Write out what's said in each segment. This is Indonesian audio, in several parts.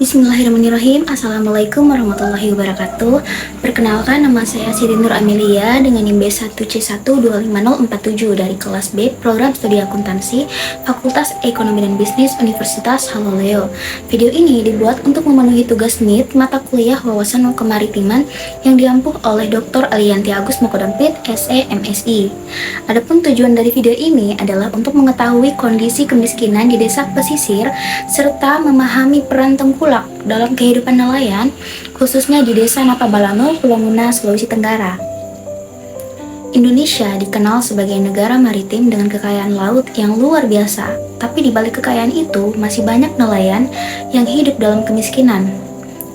Bismillahirrahmanirrahim. Assalamualaikum warahmatullahi wabarakatuh. Perkenalkan, nama saya Siti Nur Amelia dengan NIM B1C1250447 dari kelas B Program Studi Akuntansi Fakultas Ekonomi dan Bisnis Universitas Haloleo. Video ini dibuat untuk memenuhi tugas NIT mata kuliah wawasan kemaritiman yang diampuh oleh Dr. Alianti Agus Mokodampit, SE MSI. Adapun tujuan dari video ini adalah untuk mengetahui kondisi kemiskinan di desa pesisir serta memahami peran tengkulak dalam kehidupan nelayan, khususnya di Desa Napabalano, Pulau Muna, Sulawesi Tenggara. Indonesia dikenal sebagai negara maritim dengan kekayaan laut yang luar biasa, tapi di balik kekayaan itu masih banyak nelayan yang hidup dalam kemiskinan.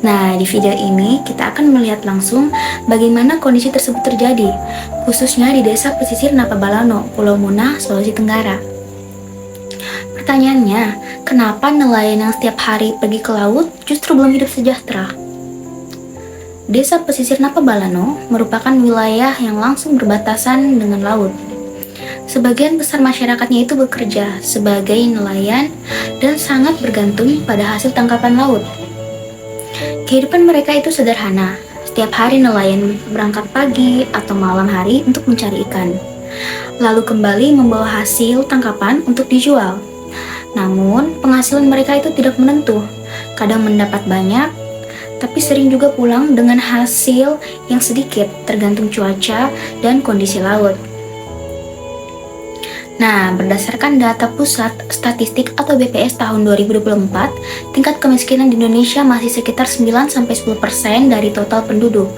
Nah, di video ini kita akan melihat langsung bagaimana kondisi tersebut terjadi, khususnya di Desa Pesisir Napabalano, Pulau Muna, Sulawesi Tenggara. Pertanyaannya, kenapa nelayan yang setiap hari pergi ke laut justru belum hidup sejahtera? Desa Pesisir Napabalano merupakan wilayah yang langsung berbatasan dengan laut. Sebagian besar masyarakatnya itu bekerja sebagai nelayan dan sangat bergantung pada hasil tangkapan laut. Kehidupan mereka itu sederhana. Setiap hari nelayan berangkat pagi atau malam hari untuk mencari ikan, lalu kembali membawa hasil tangkapan untuk dijual. Namun, penghasilan mereka itu tidak menentu. Kadang mendapat banyak, tapi sering juga pulang dengan hasil yang sedikit, tergantung cuaca dan kondisi laut. Nah, berdasarkan data Pusat Statistik atau BPS tahun 2024, tingkat kemiskinan di Indonesia masih sekitar 9-10% dari total penduduk.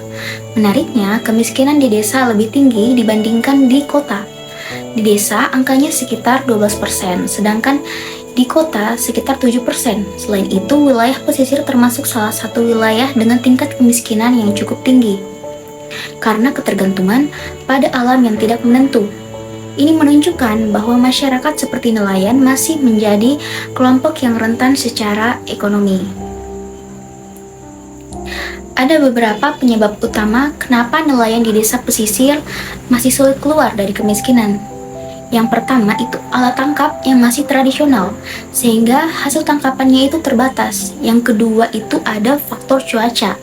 Menariknya, kemiskinan di desa lebih tinggi dibandingkan di kota. Di desa, angkanya sekitar 12%, sedangkan di kota sekitar 7%. Selain itu, wilayah pesisir termasuk salah satu wilayah dengan tingkat kemiskinan yang cukup tinggi karena ketergantungan pada alam yang tidak menentu. Ini menunjukkan bahwa masyarakat seperti nelayan masih menjadi kelompok yang rentan secara ekonomi. Ada beberapa penyebab utama kenapa nelayan di desa pesisir masih sulit keluar dari kemiskinan. Yang pertama itu alat tangkap yang masih tradisional, sehingga hasil tangkapannya itu terbatas. Yang kedua itu ada faktor cuaca.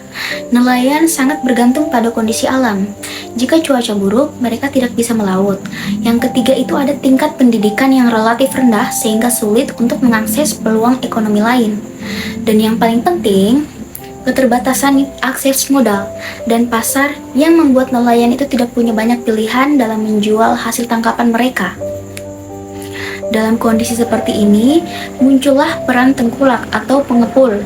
Nelayan sangat bergantung pada kondisi alam. Jika cuaca buruk, mereka tidak bisa melaut. Yang ketiga itu ada tingkat pendidikan yang relatif rendah, sehingga sulit untuk mengakses peluang ekonomi lain. Dan yang paling penting, keterbatasan akses modal dan pasar yang membuat nelayan itu tidak punya banyak pilihan dalam menjual hasil tangkapan mereka. Dalam kondisi seperti ini, muncullah peran tengkulak atau pengepul.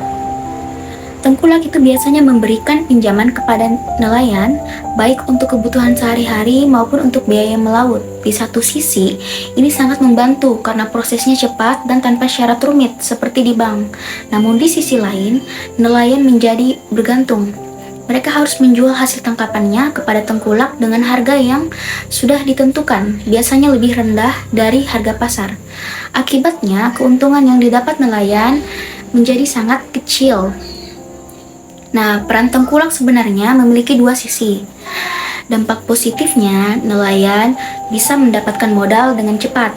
Tengkulak itu biasanya memberikan pinjaman kepada nelayan, baik untuk kebutuhan sehari-hari maupun untuk biaya melaut. Di satu sisi, ini sangat membantu karena prosesnya cepat dan tanpa syarat rumit seperti di bank. Namun di sisi lain, nelayan menjadi bergantung. Mereka harus menjual hasil tangkapannya kepada tengkulak dengan harga yang sudah ditentukan, biasanya lebih rendah dari harga pasar. Akibatnya, keuntungan yang didapat nelayan menjadi sangat kecil. Nah, peran tengkulak sebenarnya memiliki dua sisi. Dampak positifnya, nelayan bisa mendapatkan modal dengan cepat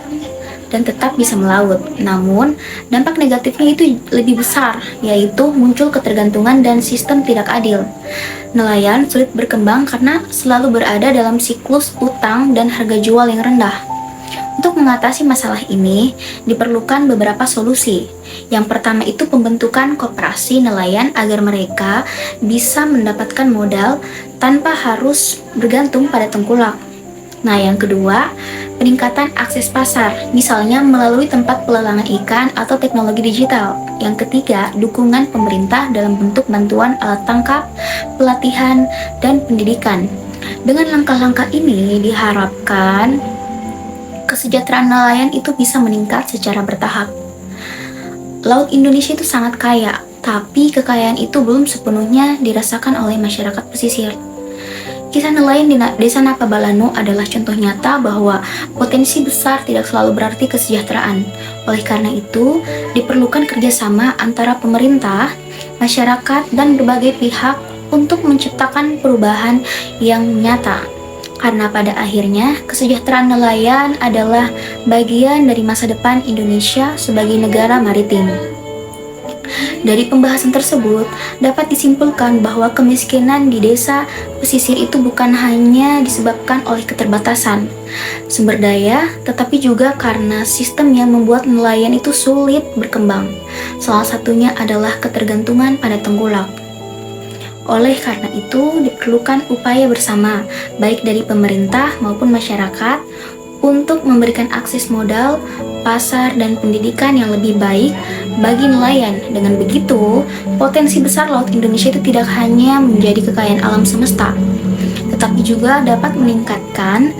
dan tetap bisa melaut. Namun, dampak negatifnya itu lebih besar, yaitu muncul ketergantungan dan sistem tidak adil. Nelayan sulit berkembang karena selalu berada dalam siklus utang dan harga jual yang rendah. Untuk mengatasi masalah ini, diperlukan beberapa solusi. Yang pertama itu pembentukan koperasi nelayan agar mereka bisa mendapatkan modal tanpa harus bergantung pada tengkulak. Nah, yang kedua, peningkatan akses pasar, misalnya melalui tempat pelelangan ikan atau teknologi digital. Yang ketiga, dukungan pemerintah dalam bentuk bantuan alat tangkap, pelatihan, dan pendidikan. Dengan langkah-langkah ini diharapkan kesejahteraan nelayan itu bisa meningkat secara bertahap. Laut Indonesia itu sangat kaya, tapi kekayaan itu belum sepenuhnya dirasakan oleh masyarakat pesisir. Kisah nelayan di Desa Napabalano adalah contoh nyata bahwa potensi besar tidak selalu berarti kesejahteraan. Oleh karena itu, diperlukan kerjasama antara pemerintah, masyarakat, dan berbagai pihak untuk menciptakan perubahan yang nyata. Karena pada akhirnya, kesejahteraan nelayan adalah bagian dari masa depan Indonesia sebagai negara maritim. Dari pembahasan tersebut, dapat disimpulkan bahwa kemiskinan di desa pesisir itu bukan hanya disebabkan oleh keterbatasan sumber daya, tetapi juga karena sistem yang membuat nelayan itu sulit berkembang. Salah satunya adalah ketergantungan pada tengkulak. Oleh karena itu, diperlukan upaya bersama, baik dari pemerintah maupun masyarakat, untuk memberikan akses modal, pasar, dan pendidikan yang lebih baik bagi nelayan. Dengan begitu, potensi besar Laut Indonesia itu tidak hanya menjadi kekayaan alam semesta, tetapi juga dapat meningkatkan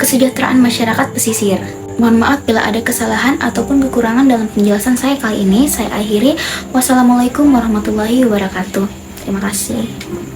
kesejahteraan masyarakat pesisir. Mohon maaf bila ada kesalahan ataupun kekurangan dalam penjelasan saya kali ini. Saya akhiri. Wassalamualaikum warahmatullahi wabarakatuh. Terima kasih.